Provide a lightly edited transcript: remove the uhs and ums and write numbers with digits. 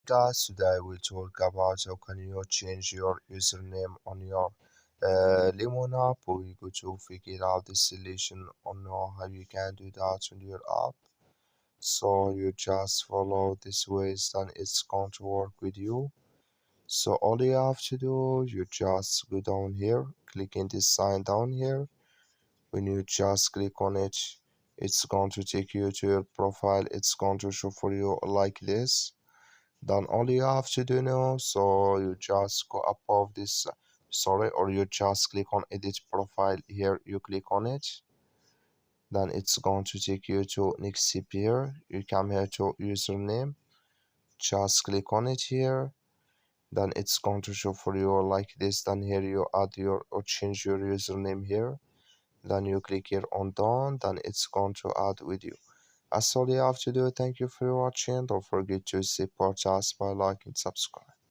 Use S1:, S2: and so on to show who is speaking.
S1: guys, today we'll talk about how can you change your username on your Lemon app. We go to figure out the solution on how you can do that on your app. So you just follow this ways, then it's going to work with you. So all you have to do, you just go down here, click in this sign down here. When you just click on it, it's going to take you to your profile. It's going to show for you like this. Then all you have to do now, so you just go above this, sorry, or you just click on edit profile here, you click on it. Then it's going to take you to next step here. You come here to username, just click on it here. Then it's going to show for you like this. Then here you add your or change your username here. Then you click here on done. Then it's going to add with you. That's all you have to do. Thank you for watching. Don't forget to support us by liking and subscribe.